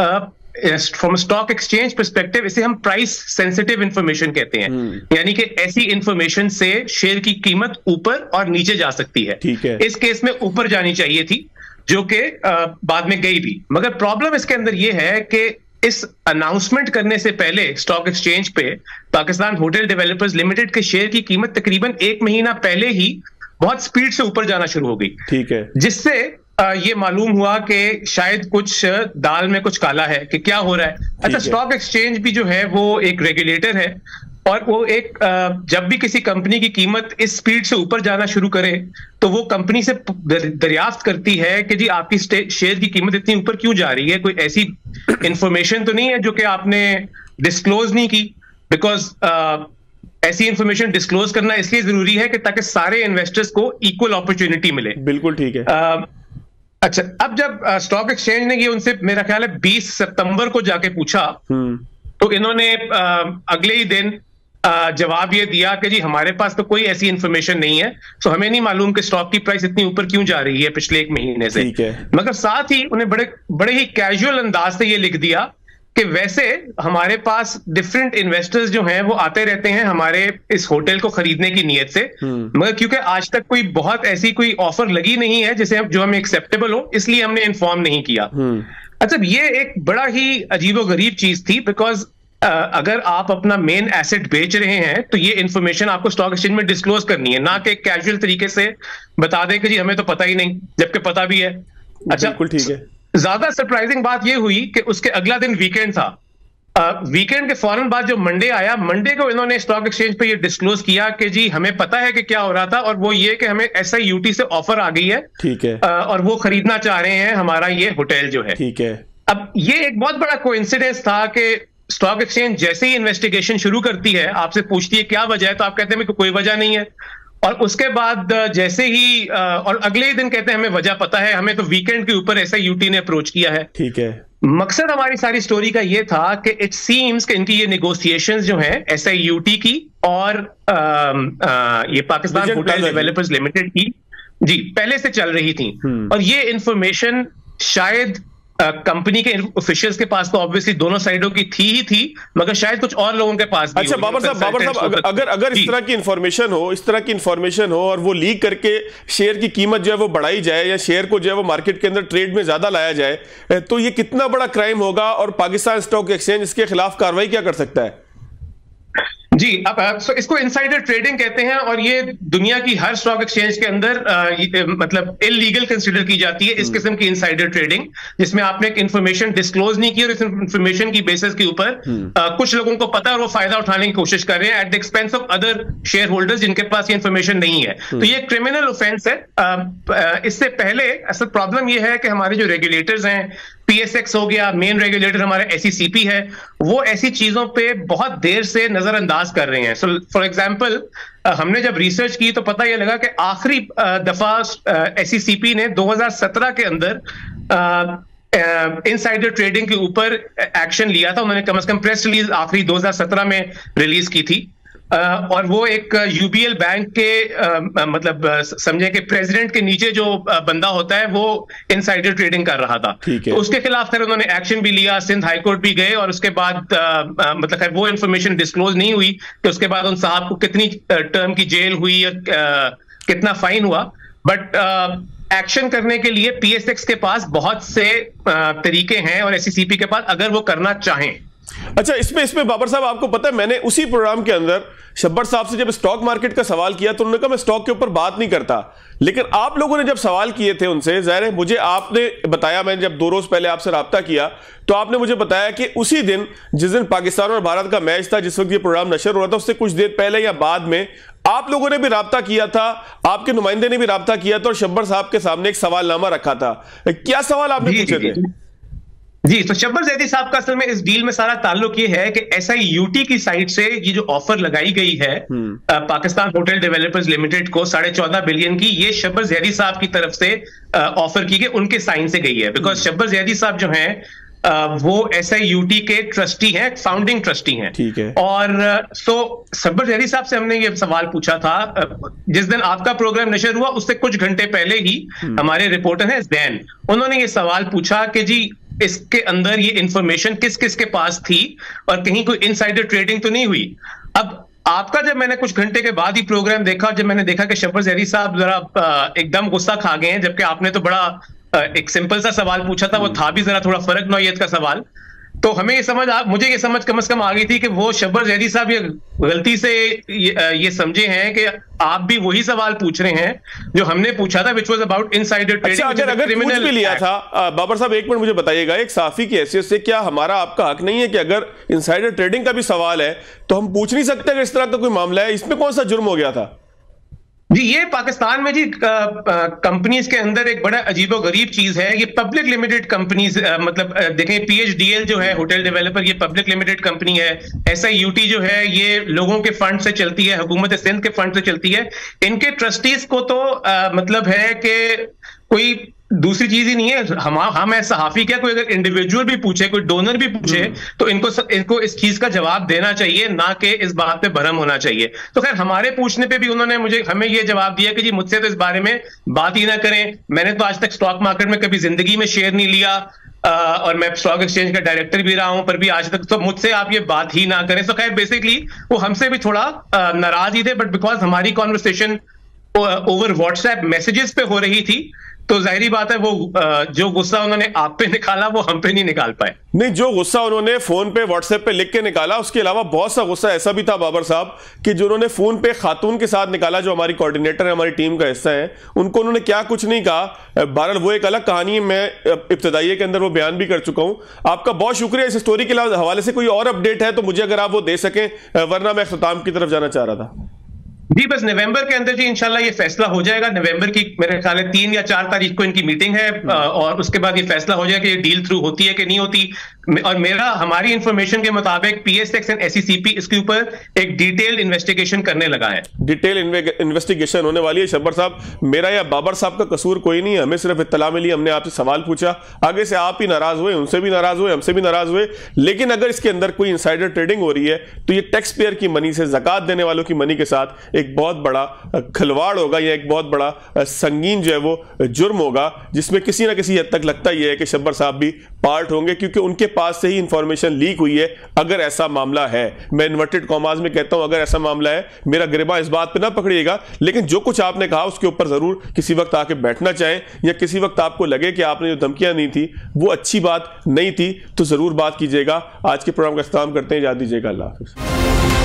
[SPEAKER 5] फ्रॉम स्टॉक एक्सचेंज पर्सपेक्टिव इसे हम प्राइस सेंसिटिव इंफॉर्मेशन कहते हैं। यानी कि ऐसी इंफॉर्मेशन से शेयर की कीमत ऊपर और नीचे जा सकती है।
[SPEAKER 1] ठीक है,
[SPEAKER 5] इस केस में ऊपर जानी चाहिए थी, जो कि बाद में गई भी। मगर प्रॉब्लम इसके अंदर यह है कि इस अनाउंसमेंट करने से पहले स्टॉक एक्सचेंज पे पाकिस्तान होटल डेवलपर्स लिमिटेड के शेयर की कीमत तकरीबन 1 महीना पहले ही बहुत स्पीड से ऊपर जाना शुरू हो गई।
[SPEAKER 1] ठीक है,
[SPEAKER 5] जिससे ये मालूम हुआ कि शायद कुछ दाल में कुछ काला है, कि क्या हो रहा है। अच्छा, स्टॉक एक्सचेंज भी जो है वो एक रेगुलेटर है, और वो एक जब भी किसी कंपनी की कीमत इस स्पीड से ऊपर जाना शुरू करे तो वो कंपनी से दरियाफ्त करती है कि जी आपकी शेयर की कीमत इतनी ऊपर क्यों जा रही है, कोई ऐसी इंफॉर्मेशन तो नहीं है जो कि आपने डिस्क्लोज नहीं की। बिकॉज ऐसी इंफॉर्मेशन डिस्क्लोज करना इसलिए जरूरी है कि ताकि सारे इन्वेस्टर्स को इक्वल अपॉर्चुनिटी मिले।
[SPEAKER 1] बिल्कुल ठीक है।
[SPEAKER 5] अच्छा, अब जब स्टॉक एक्सचेंज ने ये उनसे मेरा ख्याल है 20 सितंबर को जाके पूछा, तो इन्होंने अगले ही दिन जवाब ये दिया कि जी हमारे पास तो कोई ऐसी इंफॉर्मेशन नहीं है, सो हमें नहीं मालूम कि स्टॉक की प्राइस इतनी ऊपर क्यों जा रही है पिछले 1 महीने से। मगर साथ ही उन्हें बड़े ही कैजुअल अंदाज से ये लिख दिया कि वैसे हमारे पास डिफरेंट इन्वेस्टर्स जो हैं वो आते रहते हैं हमारे इस होटल को खरीदने की नीयत से, मगर क्योंकि आज तक कोई बहुत ऐसी कोई ऑफर लगी नहीं है जिसे जो हमें एक्सेप्टेबल हो, इसलिए हमने इन्फॉर्म नहीं किया। अच्छा, ये एक बड़ा ही अजीबोगरीब चीज थी, बिकॉज अगर आप अपना मेन एसेट बेच रहे हैं तो ये इंफॉर्मेशन आपको स्टॉक एक्सचेंज में डिस्क्लोज करनी है, ना कि कैजुअल तरीके से बता दें कि जी हमें तो पता ही नहीं, जबकि पता भी है। अच्छा,
[SPEAKER 1] बिल्कुल ठीक है।
[SPEAKER 5] ज्यादा सरप्राइजिंग बात यह हुई कि उसके अगला दिन वीकेंड था। वीकेंड के फौरन बाद जो मंडे आया, मंडे को इन्होंने स्टॉक एक्सचेंज पे ये डिस्क्लोज किया कि जी हमें पता है कि क्या हो रहा था, और वो ये कि हमें SIUT से ऑफर आ गई है।
[SPEAKER 1] ठीक है,
[SPEAKER 5] और वो खरीदना चाह रहे हैं हमारा ये होटल जो है।
[SPEAKER 1] ठीक है।
[SPEAKER 5] अब ये एक बहुत बड़ा कोइंसिडेंस था कि स्टॉक एक्सचेंज जैसे ही इन्वेस्टिगेशन शुरू करती है, आपसे पूछती है क्या वजह है, तो आप कहते हैं कोई वजह नहीं है, और उसके बाद जैसे ही और अगले ही दिन कहते हैं हमें वजह पता है, हमें तो वीकेंड के ऊपर SIUT ने अप्रोच किया है।
[SPEAKER 1] ठीक है।
[SPEAKER 5] मकसद हमारी सारी स्टोरी का ये था कि इट सीम्स कि इनकी ये नेगोशिएशंस जो हैं SIUT की और ये पाकिस्तान होटल डेवलपर्स लिमिटेड की, जी, पहले से चल रही थी। और ये इंफॉर्मेशन शायद कंपनी के ऑफिशियल्स के पास तो ऑब्वियसली दोनों साइडों की थी ही थी, मगर शायद कुछ और लोगों के पास भी।
[SPEAKER 1] अच्छा बाबर साहब, अगर इस तरह की इंफॉर्मेशन हो और वो लीक करके शेयर की कीमत जो है वो बढ़ाई जाए, या शेयर को जो है वो मार्केट के अंदर ट्रेड में ज्यादा लाया जाए, तो ये कितना बड़ा क्राइम होगा, और पाकिस्तान स्टॉक एक्सचेंज इसके खिलाफ कार्रवाई क्या कर सकता है?
[SPEAKER 5] जी, अब इसको इनसाइडर ट्रेडिंग कहते हैं, और ये दुनिया की हर स्टॉक एक्सचेंज के अंदर मतलब इलीगल कंसीडर की जाती है इस किस्म की इनसाइडर ट्रेडिंग, जिसमें आपने एक इंफॉर्मेशन डिस्क्लोज नहीं की और इस इंफॉर्मेशन की बेसिस के ऊपर कुछ लोगों को पता है और वो फायदा उठाने की कोशिश कर रहे हैं at the expense of other share holders जिनके पास ये इंफॉर्मेशन नहीं है। तो ये क्रिमिनल ऑफेंस है। इससे पहले असल प्रॉब्लम ये है कि हमारे जो रेगुलेटर्स हैं, PSX हो गया, मेन रेगुलेटर हमारा SECP है, वो ऐसी चीजों पे बहुत देर से नजरअंदाज कर रहे हैं। सो फॉर एग्जांपल, हमने जब रिसर्च की तो पता ये लगा कि आखिरी दफा SECP ने 2017 के अंदर इनसाइडर ट्रेडिंग के ऊपर एक्शन लिया था। उन्होंने कम से कम प्रेस रिलीज आखिरी 2017 में रिलीज की थी, और वो एक यूबीएल बैंक के मतलब समझे कि प्रेसिडेंट के नीचे जो बंदा होता है वो इनसाइडर ट्रेडिंग कर रहा था। तो उसके खिलाफ फिर उन्होंने एक्शन भी लिया, सिंध हाईकोर्ट भी गए और उसके बाद मतलब खैर वो इंफॉर्मेशन डिस्क्लोज नहीं हुई कि उसके बाद उन साहब को कितनी टर्म की जेल हुई या कितना फाइन हुआ। बट एक्शन करने के लिए पीएसएक्स के पास बहुत से तरीके हैं और एससीसीपी के पास, अगर वो करना चाहें।
[SPEAKER 1] अच्छा, इसमें बाबर साहब आपको पता है, मैंने उसी प्रोग्राम के अंदर शब्बर साहब से जब स्टॉक मार्केट का सवाल किया तो उन्होंने कहा मैं स्टॉक के ऊपर बात नहीं करता, लेकिन आप लोगों ने जब सवाल किए थे उनसे, जाहिर है मुझे आपने बताया, मैंने जब 2 रोज पहले आपसे राब्ता किया तो आपने मुझे बताया कि उसी दिन जिस दिन पाकिस्तान और भारत का मैच था, जिस वक्त ये प्रोग्राम नशर हो रहा था, उससे कुछ देर पहले या बाद में आप लोगों ने भी राब्ता किया था, आपके नुमाइंदे ने भी राब्ता किया था और शब्बर साहब के सामने एक सवालनामा रखा था। क्या सवाल आपने पूछे थे?
[SPEAKER 5] जी, तो शब्बर जैदी साहब का असल में इस डील में सारा ताल्लुक ये है कि SIUT की साइड से ये जो ऑफर लगाई गई है पाकिस्तान होटल डेवलपर्स लिमिटेड को 14.5 बिलियन की, ये शब्बर जैदी साहब की तरफ से ऑफर की गई, उनके साइन से गई है। बिकॉज शब्बर जैदी साहब जो हैं वो SIUT के ट्रस्टी हैं, फाउंडिंग ट्रस्टी हैं।
[SPEAKER 1] ठीक है।
[SPEAKER 5] और सो शब्बर जैदी साहब से हमने ये सवाल पूछा था जिस दिन आपका प्रोग्राम नशर हुआ, उससे कुछ घंटे पहले ही हमारे रिपोर्टर हैं जैन, उन्होंने ये सवाल पूछा कि जी इसके अंदर ये इंफॉर्मेशन किस किस के पास थी और कहीं कोई इनसाइडर ट्रेडिंग तो नहीं हुई। अब आपका जब मैंने कुछ घंटे के बाद ही प्रोग्राम देखा, जब मैंने देखा कि शब्बर जैदी साहब जरा एकदम गुस्सा खा गए हैं, जबकि आपने तो बड़ा एक सिंपल सा सवाल पूछा था, वो था भी जरा थोड़ा फर्क नौयत का सवाल, तो हमें मुझे ये समझ कम से कम आ गई थी कि वो शब्बर जैदी साहब ये गलती से ये समझे हैं कि आप भी वही सवाल पूछ रहे हैं जो हमने पूछा था, which was about insider trading।
[SPEAKER 1] अच्छा, अगर पूछ भी लिया था बाबर साहब, एक मिनट मुझे बताइएगा, एक साफी की हैसियत से क्या हमारा आपका हक नहीं है कि अगर इनसाइडर ट्रेडिंग का भी सवाल है तो हम पूछ नहीं सकते अगर इस तरह का कोई मामला है? इसमें कौन सा जुर्म हो गया था?
[SPEAKER 5] जी, ये पाकिस्तान में जी कंपनीज के अंदर एक बड़ा अजीबो गरीब चीज है, ये पब्लिक लिमिटेड कंपनीज, मतलब देखें PHDL जो है होटल डेवलपर, ये पब्लिक लिमिटेड कंपनी है। SIUT जो है ये लोगों के फंड से चलती है, हुकूमत सिंध के फंड से चलती है। इनके ट्रस्टीज को तो मतलब है कि कोई दूसरी चीज ही नहीं है। हम सहाफी क्या, कोई अगर इंडिविजुअल भी पूछे, कोई डोनर भी पूछे, तो इनको इस चीज का जवाब देना चाहिए, ना कि इस बात पे भरम होना चाहिए। तो खैर हमारे पूछने पे भी उन्होंने हमें ये जवाब दिया कि जी मुझसे तो इस बारे में बात ही ना करें, मैंने तो आज तक स्टॉक मार्केट में कभी जिंदगी में शेयर नहीं लिया और मैं स्टॉक एक्सचेंज का डायरेक्टर भी रहा हूं, पर भी आज तक तो मुझसे आप ये बात ही ना करें। तो खैर बेसिकली वो हमसे भी थोड़ा नाराज ही थे, बट बिकॉज हमारी कॉन्वर्सेशन ओवर व्हाट्सएप मैसेजेस पे हो रही थी तो जाहिर बात है वो जो गुस्सा उन्होंने आप पे निकाला वो हम पे नहीं निकाल पाए।
[SPEAKER 1] नहीं, जो गुस्सा उन्होंने फोन पे व्हाट्सएप पे लिख के निकाला, उसके अलावा बहुत सा गुस्सा ऐसा भी था बाबर साहब कि जो उन्होंने फोन पे खातून के साथ निकाला, जो हमारी कोऑर्डिनेटर है, हमारी टीम का हिस्सा है, उनको उन्होंने क्या कुछ नहीं कहा। बहरहाल वो एक अलग कहानी है, मैं इब्तदाइये के अंदर वो बयान भी कर चुका हूं। आपका बहुत शुक्रिया। इस स्टोरी के हवाले से कोई और अपडेट है तो मुझे अगर आप वो दे सकें, वरना मैं अख्ताम की तरफ जाना चाह रहा था।
[SPEAKER 5] जी बस नवंबर के अंदर जी इंशाल्लाह ये फैसला हो जाएगा। नवंबर की मेरे ख्याल है 3 या 4 तारीख को इनकी मीटिंग है और उसके बाद ये फैसला हो जाएगा कि ये डील थ्रू होती है कि नहीं होती। और हमारी इंफॉर्मेशन के मुताबिक PSX एंड SCCP इसके ऊपर एक डिटेल्ड इन्वेस्टिगेशन करने लगा है।
[SPEAKER 1] डिटेल इन्वेस्टिगेशन होने वाली है। शब्बर साहब, मेरा या बाबर साहब का कसूर कोई नहीं है, हमें सिर्फ इत्तला मिली, हमने आपसे सवाल पूछा, आगे से आप ही नाराज हुए, उनसे भी नाराज हुए, हमसे भी नाराज हुए। लेकिन अगर इसके अंदर कोई इनसाइडर ट्रेडिंग हो रही है तो ये टैक्स पेयर की मनी से, ज़कात देने वालों की मनी के साथ एक बहुत बड़ा खिलवाड़ होगा, या एक बहुत बड़ा संगीन जो है वो जुर्म होगा, जिसमें किसी ना किसी हद तक लगता यह है कि शब्बर साहब भी पार्ट होंगे, क्योंकि उनके पास से ही इंफॉर्मेशन लीक हुई है। अगर ऐसा मामला है, मैं इन्वर्टेड कॉमास में कहता हूं अगर ऐसा मामला है, मेरा गिरबा इस बात पे ना पकड़िएगा, लेकिन जो कुछ आपने कहा उसके ऊपर जरूर किसी वक्त आके बैठना चाहें, या किसी वक्त आपको लगे कि आपने जो धमकियां नहीं थी वो अच्छी बात नहीं थी, तो जरूर बात कीजिएगा। आज के प्रोग्राम का इख्तिताम करते हैं, इजाज़त दीजिएगा। अल्लाह हाफ़िज़।